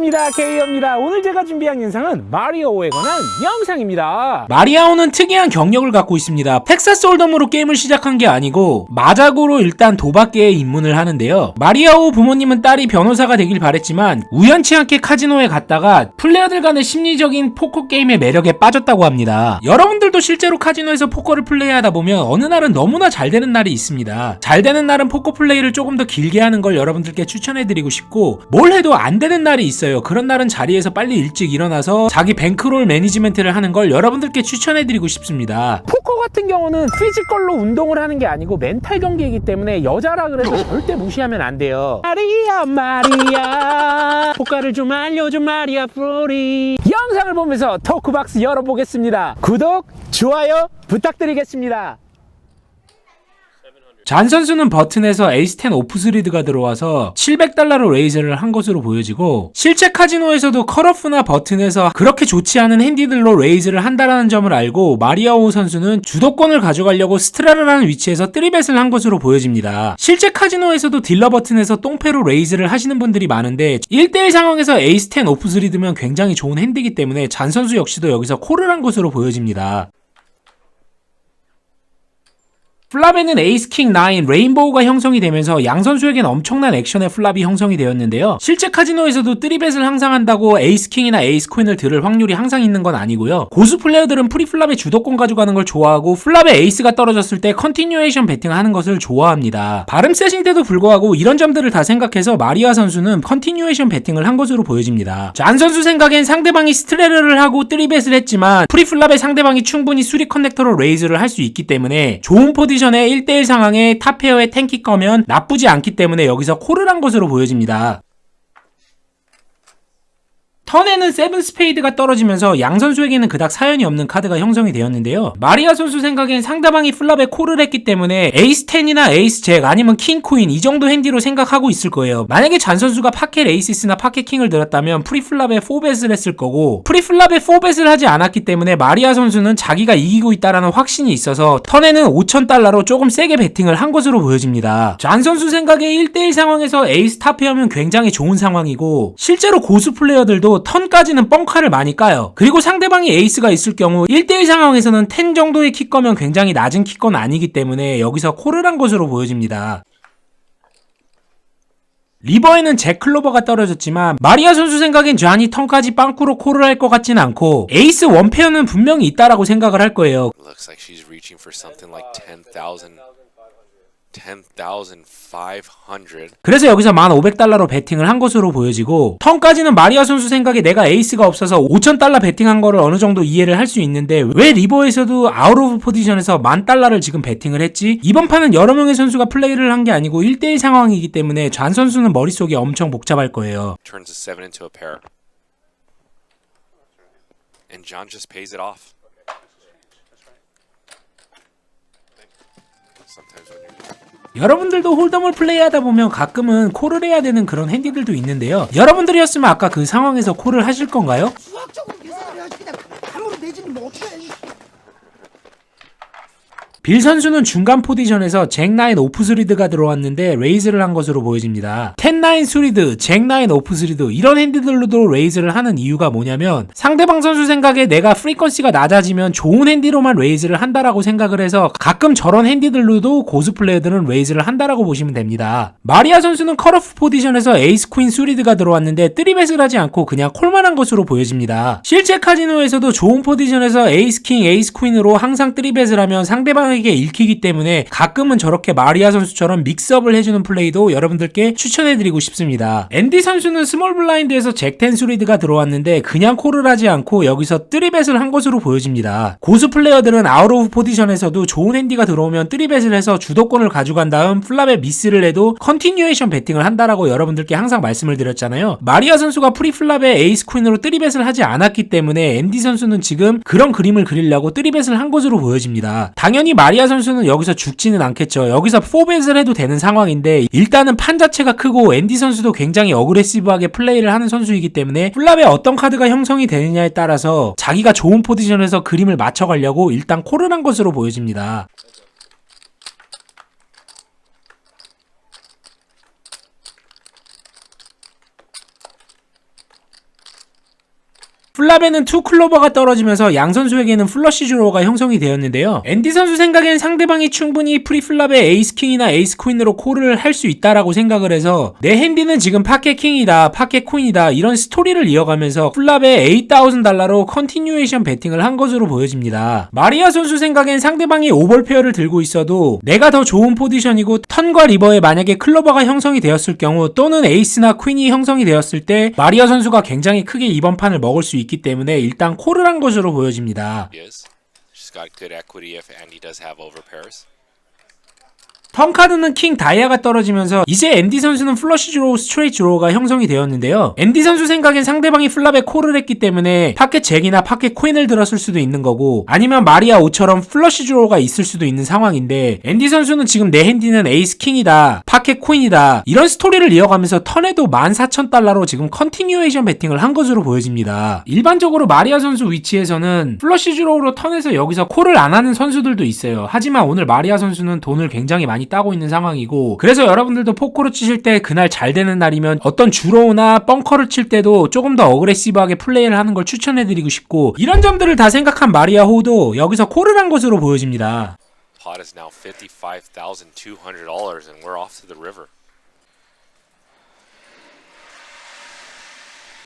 반갑습니다. 케이어입니다. 오늘 제가 준비한 영상은 마리오에 관한 영상입니다. 마리아오는 특이한 경력을 갖고 있습니다. 텍사스 홀덤으로 게임을 시작한 게 아니고 마작으로 일단 도박계에 입문을 하는데요. 마리아오 부모님은 딸이 변호사가 되길 바랬지만 우연치 않게 카지노에 갔다가 플레이어들 간의 심리적인 포커 게임의 매력에 빠졌다고 합니다. 여러분들도 실제로 카지노에서 포커를 플레이하다 보면 어느 날은 너무나 잘 되는 날이 있습니다. 잘 되는 날은 포커 플레이를 조금 더 길게 하는 걸 여러분들께 추천해드리고 싶고, 뭘 해도 안 되는 날이 있어요. 그런 날은 자리에서 빨리 일찍 일어나서 자기 뱅크롤 매니지멘트를 하는 걸 여러분들께 추천해드리고 싶습니다. 포커 같은 경우는 피지컬로 운동을 하는 게 아니고 멘탈 경기이기 때문에 여자라 그래서 절대 무시하면 안 돼요. 마리아 마리아 포커를 좀 알려줘 마리아 프로리. 영상을 보면서 토크박스 열어보겠습니다. 구독, 좋아요 부탁드리겠습니다. 잔 선수는 버튼에서 에이스10 오프스리드가 들어와서 $700로 레이즈를 한 것으로 보여지고, 실제 카지노에서도 컷오프나 버튼에서 그렇게 좋지 않은 핸디들로 레이즈를 한다라는 점을 알고 마리아오 선수는 주도권을 가져가려고 스트라르라는 위치에서 뜨리벳을 한 것으로 보여집니다. 실제 카지노에서도 딜러 버튼에서 똥패로 레이즈를 하시는 분들이 많은데 1대1 상황에서 에이스10 오프스리드면 굉장히 좋은 핸디이기 때문에 잔 선수 역시도 여기서 콜을 한 것으로 보여집니다. 플랍에는 에이스 킹 9 레인보우가 형성이 되면서 양 선수에겐 엄청난 액션의 플랍이 형성이 되었는데요. 실제 카지노에서도 뜨리벳을 항상 한다고 에이스 킹이나 에이스 퀸을 들을 확률이 항상 있는 건 아니고요. 고수 플레이어들은 프리플랍의 주도권 가져가는 걸 좋아하고, 플랍에 에이스가 떨어졌을 때 컨티뉴에이션 배팅하는 것을 좋아합니다. 발음 셋인데도 불구하고 이런 점들을 다 생각해서 마리아 선수는 컨티뉴에이션 배팅을 한 것으로 보여집니다. 잔 선수 생각엔 상대방이 스트레르를 하고 뜨리벳을 했지만 프리플랍의 상대방이 충분히 수리 커넥터로 레이즈를 할 수 있기 때문에 좋은 포지션의 1대1 상황에 탑페어에 탱키 꺼면 나쁘지 않기 때문에 여기서 콜을 한 것으로 보여집니다. 턴에는 세븐 스페이드가 떨어지면서 양 선수에게는 그닥 사연이 없는 카드가 형성이 되었는데요. 마리아 선수 생각엔 상대방이 플랍에 콜을 했기 때문에 에이스 10이나 에이스 잭 아니면 킹 코인 이 정도 핸디로 생각하고 있을 거예요. 만약에 잔 선수가 파켓 에이시스나 파켓 킹을 들었다면 프리플랍에 4벳을 했을 거고, 프리플랍에 4벳을 하지 않았기 때문에 마리아 선수는 자기가 이기고 있다라는 확신이 있어서 턴에는 $5,000로 조금 세게 베팅을 한 것으로 보여집니다. 잔 선수 생각에 1대1 상황에서 에이스 탑페어면 굉장히 좋은 상황이고, 실제로 고수 플레이어들도 턴까지는 뻥카를 많이 까요. 그리고 상대방이 에이스가 있을 경우 1대1 상황에서는 10 정도의 킥거면 굉장히 낮은 킥거는 아니기 때문에 여기서 콜을 한 것으로 보여집니다. 리버에는 잭 클로버가 떨어졌지만 마리아 선수 생각엔 잔이 턴까지 빵꾸로 콜을 할 것 같진 않고, 에이스 원페어는 분명히 있다라고 생각을 할 거예요. Looks like she's reaching for something like 10,500. 그래서 여기서 $1,500로 베팅을 한 것으로 보여지고, 턴까지는 마리아 선수 생각에 내가 에이스가 없어서 $5,000 베팅한 거를 어느 정도 이해를 할 수 있는데, 왜 리버에서도 아웃 오브 포지션에서 $10,000를 지금 베팅을 했지? 이번 판은 여러 명의 선수가 플레이를 한 게 아니고 1대1 상황이기 때문에 잔 선수는 머릿속이 엄청 복잡할 거예요. Turns a 7 into a pair. And John just pays it off. Sometimes when you're 여러분들도 홀덤을 플레이하다 보면 가끔은 콜을 해야 되는 그런 핸디들도 있는데요. 여러분들이었으면 아까 그 상황에서 콜을 하실 건가요? 수학적으로 계산을 해야지. 그냥 아무리 내지니 뭐 어떻게 해. 빌 선수는 중간 포지션에서 잭9 오프스리드가 들어왔는데 레이즈를 한 것으로 보여집니다. 10-9 수리드, 잭9 오프스리드 이런 핸디들로도 레이즈를 하는 이유가 뭐냐면, 상대방 선수 생각에 내가 프리퀀시가 낮아지면 좋은 핸디로만 레이즈를 한다라고 생각을 해서 가끔 저런 핸디들로도 고수 플레이어들은 레이즈를 한다라고 보시면 됩니다. 마리아 선수는 컷오프 포지션에서 에이스 퀸 수리드가 들어왔는데 뜨리벳을 하지 않고 그냥 콜만 한 것으로 보여집니다. 실제 카지노에서도 좋은 포지션에서 에이스 킹, 에이스 퀸으로 항상 뜨리벳을 하면 상대방 에게 읽히기 때문에 가끔은 저렇게 마리아 선수처럼 믹스업을 해주는 플레이도 여러분들께 추천해드리고 싶습니다. 앤디 선수는 스몰 블라인드에서 잭10 수리드가 들어왔는데 그냥 콜을 하지 않고 여기서 뜨리벳을 한 것으로 보여집니다. 고수 플레이어들은 아웃 오브 포지션에서도 좋은 핸디가 들어오면 뜨리벳을 해서 주도권을 가져간 다음 플랍에 미스를 해도 컨티뉴에이션 배팅을 한다라고 여러분들께 항상 말씀을 드렸잖아요. 마리아 선수가 프리플랍에 에이스 퀸으로 뜨리벳을 하지 않았기 때문에 앤디 선수는 지금 그런 그림을 그리려고 뜨리벳을 한 것으로 보여집니다. 당연히 마리아 선수는 여기서 죽지는 않겠죠. 여기서 4벳을 해도 되는 상황인데, 일단은 판 자체가 크고 앤디 선수도 굉장히 어그레시브하게 플레이를 하는 선수이기 때문에 플랍에 어떤 카드가 형성이 되느냐에 따라서 자기가 좋은 포지션에서 그림을 맞춰가려고 일단 콜을 한 것으로 보여집니다. 플랍에는 2클로버가 떨어지면서 양 선수에게는 플러시 드로우가 형성이 되었는데요. 앤디 선수 생각엔 상대방이 충분히 프리플랍에 에이스 킹이나 에이스 퀸으로 콜을 할 수 있다라고 생각을 해서 내 핸디는 지금 파켓 킹이다, 파켓 퀸이다 이런 스토리를 이어가면서 플랍에 $8,000로 컨티뉴에이션 베팅을 한 것으로 보여집니다. 마리아 선수 생각엔 상대방이 오벌페어를 들고 있어도 내가 더 좋은 포지션이고 턴과 리버에 만약에 클로버가 형성이 되었을 경우 또는 에이스나 퀸이 형성이 되었을 때 마리아 선수가 굉장히 크게 이번 판을 먹을 수 있기 때문에 일단 콜을 한 것으로 보여집니다. Is. She's got good equity if Andy does have overpairs. 턴 카드는 킹 다이아가 떨어지면서 이제 앤디 선수는 플러시 드로우, 스트레이트 드로우가 형성이 되었는데요. 앤디 선수 생각엔 상대방이 플랍에 콜을 했기 때문에 파켓 잭이나 파켓 퀸을 들었을 수도 있는 거고 아니면 마리아 5처럼 플러시 드로우가 있을 수도 있는 상황인데 앤디 선수는 지금 내 핸디는 에이스 킹이다, 파켓 퀸이다 이런 스토리를 이어가면서 턴에도 $14,000로 지금 컨티뉴에이션 베팅을 한 것으로 보여집니다. 일반적으로 마리아 선수 위치에서는 플러시 드로우로 턴에서 여기서 콜을 안 하는 선수들도 있어요. 하지만 오늘 마리아 선수는 돈을 굉장히 많이 따고 있는 상황이고 그래서 여러분들도 포커를 치실 때 그날 잘 되는 날이면 어떤 주로우나 벙커를 칠 때도 조금 더 어그레시브하게 플레이를 하는 걸 추천해드리고 싶고 이런 점들을 다 생각한 마리아 호도 여기서 콜을 한 것으로 보여집니다. Pot is now $55,200 and we're off to the river.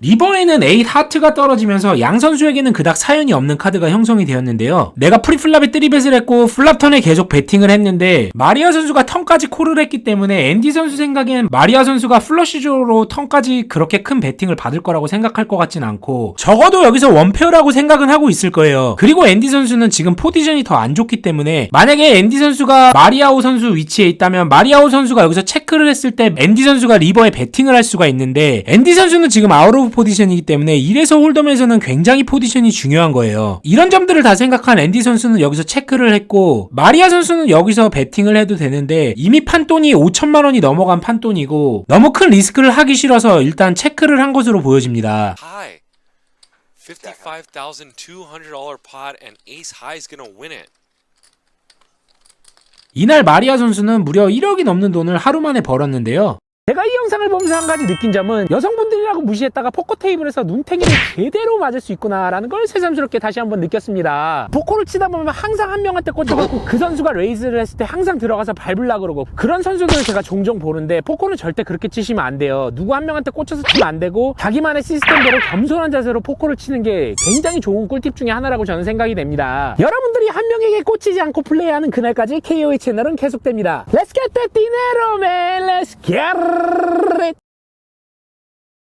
리버에는 8 하트가 떨어지면서 양 선수에게는 그닥 사연이 없는 카드가 형성이 되었는데요. 내가 프리플랍에 3벳을 했고 플랍 턴에 계속 베팅을 했는데 마리아 선수가 턴까지 콜을 했기 때문에 앤디 선수 생각엔 마리아 선수가 플러시조로 턴까지 그렇게 큰 베팅을 받을 거라고 생각할 것 같진 않고 적어도 여기서 원페어라고 생각은 하고 있을 거예요. 그리고 앤디 선수는 지금 포지션이 더 안 좋기 때문에 만약에 앤디 선수가 마리아오 선수 위치에 있다면 마리아오 선수가 여기서 체크를 했을 때 앤디 선수가 리버에 베팅을 할 수가 있는데 앤디 선수는 지금 아웃 오브 포지션이기 때문에 1에서 홀덤에서는 굉장히 포지션이 중요한 거예요. 이런 점들을 다 생각한 앤디 선수는 여기서 체크를 했고 마리아 선수는 여기서 베팅을 해도 되는데 이미 판돈이 5천만 원이 넘어간 판돈이고 너무 큰 리스크를 하기 싫어서 일단 체크를 한 것으로 보여집니다. High. $55,200 pot and ace high is gonna win it. 이날 마리아 선수는 무려 1억이 넘는 돈을 하루 만에 벌었는데요. 제가 이 영상을 보면서 한 가지 느낀 점은 여성분들이라고 무시했다가 포커 테이블에서 눈탱이를 제대로 맞을 수 있구나라는 걸 새삼스럽게 다시 한번 느꼈습니다. 포커를 치다 보면 항상 한 명한테 꽂혀갖고 그 선수가 레이즈를 했을 때 항상 들어가서 밟으려고 그러고 그런 선수들을 제가 종종 보는데 포커는 절대 그렇게 치시면 안 돼요. 누구 한 명한테 꽂혀서 치면 안 되고 자기만의 시스템대로 겸손한 자세로 포커를 치는 게 굉장히 좋은 꿀팁 중에 하나라고 저는 생각이 됩니다. 여러분들이 한 명에게 꽂히지 않고 플레이하는 그날까지 KO의 채널은 계속됩니다. Let's get that dinero, man. Let's get it.